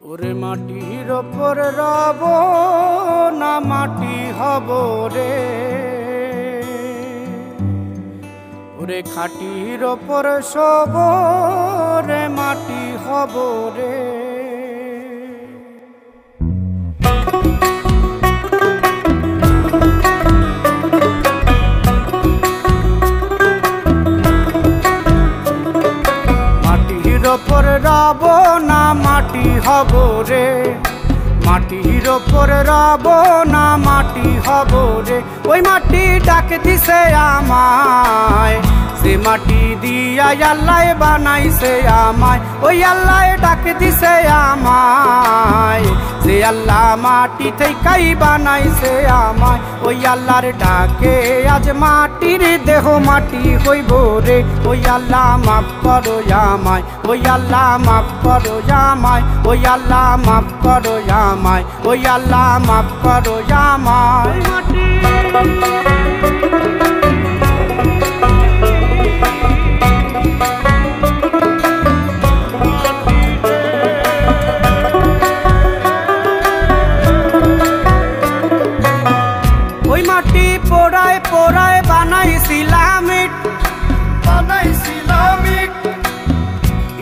ওরে মাটির ওপর রব না মাটি হব রে, ওরে খাটির ওপর শোব রে মাটি হব রে। মাটির ওপর রব না মাটি হব রে, মাটির ওপর রব না মাটি হব রে। ওই মাটি ডাক দিছে আমায়, সে মাটি দিয়া আল্লাহ বানাইছে আমায়। ওই আল্লাহ ডাক দিছে আমায়, সে আল্লাহ মাটি থেকেই বানাইছে আমায়। ওই আল্লাহর ডাকে আজ মাটির দেহ মাটি হইব রে। ওই আল্লাহ মাফ করো আমায়, ওই আল্লাহ মাফ করো আমায়, ওই আল্লাহ মাফ করো আমায়, ওই আল্লাহ মাফ করো আমায়। ওই মাটি পোড়ায় পোড়ায় বানাইছিলাম ইট,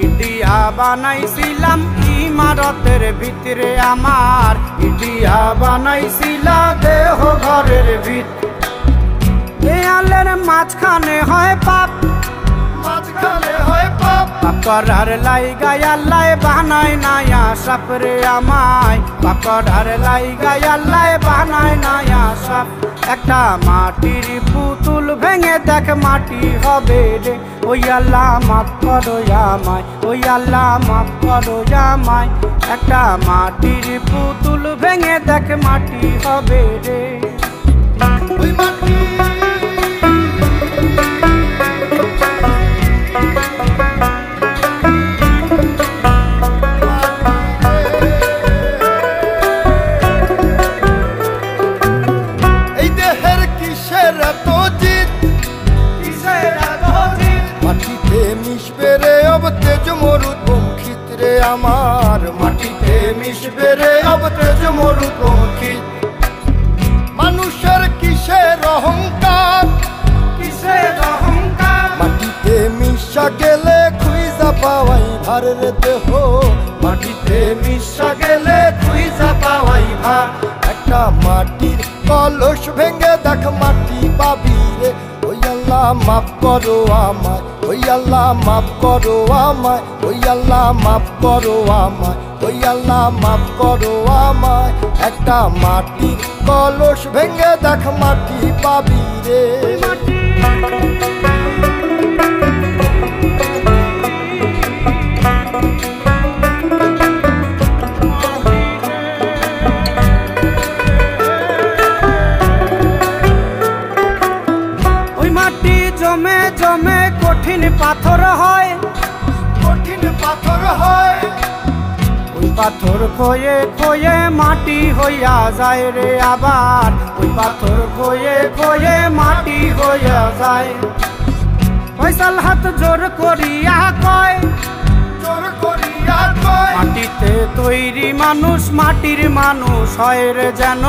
ইটিয়া বানাইছিলাম ইমারতের ভিতরে আমার, ইটিয়া বানাইছিলা দেহ ঘরের ভিত। দেয়ালের মাঝখানে হয় পাপ, মাঝখানে হয় পাপ, পাপ করার লাইগায় আল্লাহ বানায় নায়া সাপ রে আমায়, পাপ করার লাইগায় আল্লাহ বানায় নায়া সাপ। একটা মাটির পুতুল ভেঙে দেখ মাটি হবে রে। ওই আল্লাহ মাফ করো আমায়, ওই আল্লাহ মাফ করো আমায়। একটা মাটির পুতুল ভেঙে দেখ মাটি হবে রে। ওই মাটি আমার, মাটিতে মিশবে রে অব তেজ মরুদ পঙ্খিত। মানুষের কিসের অহংকার, কিসের অহংকার, মাটিতে মিশা গেলে খুঁজা পাওয়াই ভার রে দেহ, মাটিতে মিশা গেলে খুঁজা পাওয়াই ভার। একটা মাটির কলস ভেঙে দেখ মাটি পাবি রে। ওই আল্লাহ মাফ করো আমায়, ওই আল্লাহ মাফ করো আমায়, ওই আল্লাহ মাফ করো আমায়, ওই আল্লাহ মাফ করো আমায়। একটা মাটির কলস ভেঙে দেখ মাটি পাবি রে। জমে জমে কঠিন পাথর হয়, কঠিন পাথর হয়। ওই পাথর খয়ে খয়ে মাটি হইয়া যায় রে আবার, ওই পাথর খয়ে খয়ে মাটি হইয়া যায়। ফয়সাল হাত জোর করিয়া কয়, জোর করিয়া কয়, মাটিতে তৈরি মানুষ মাটির মানুষ হয় রে যেন,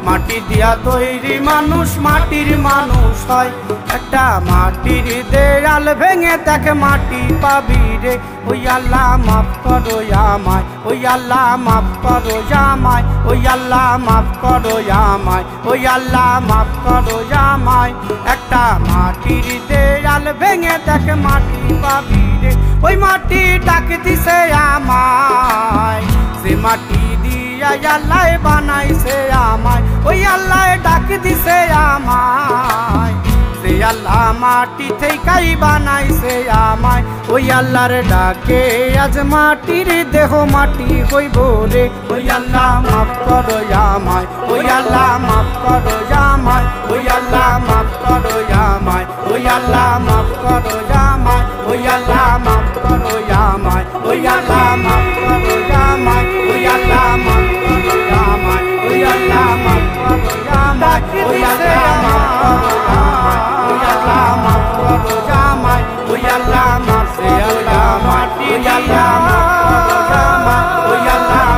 মাটি দিয়া তৈরি মানুষ মাটির মানুষ হয়। একটা মাটির দেয়াল ভেঙে দেখ মাটি পাবি রে। ওই আল্লাহ মাফ করো আমায়, ওই আল্লাহ মাফ করো আমায়, ওই আল্লাহ মাফ করো আমায়, ওই আল্লাহ মাফ করো আমায়। একটা মাটির দেয়াল ভেঙে দেখ মাটি পাবি রে। ওই মাটি ডাক দিছে আমায়, সে মাটি দিয়া আল্লাহ বানাইছে আমায়। ওই আল্লাহ ডাক দিছে আমায়, সে আল্লাহ মাটি থেকেই বানাইছে আমায়। ওই আল্লাহর ডাকে আজ মাটির দেহ মাটি হইব রে। ওই আল্লাহ মাফ করো আমায়, ওই আল্লাহ মাফ করো আমায়, ওই আল্লাহ মাফ করো আমায়, ওই আল্লাহ মাফ করো আমায়, ওই আল্লাহ মাফ করো আমায়, ওই আল্লাহ মাফ করো আমায়, ওই আল্লাহ মাফ করো আমায়, ওই আল্লাহ মাফ করো আমায়, ওই আল্লাহ মাফ করো আমায়, ওই আল্লাহ মাফ করো আমায়, ওই আল্লাহ মাফ করো আমায়, ওই আল্লাহ মাফ করো আমায়, ওই আল্লাহ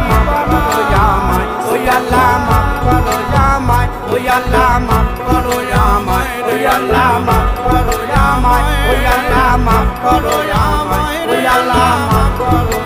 ওই আল্লাহ মাফ করো আমায়, ওই আল্লাহ মাফ করো আমায়, ওই আল্লাহ মাফ করো আমায়, ওই আল্লাহ মাফ করো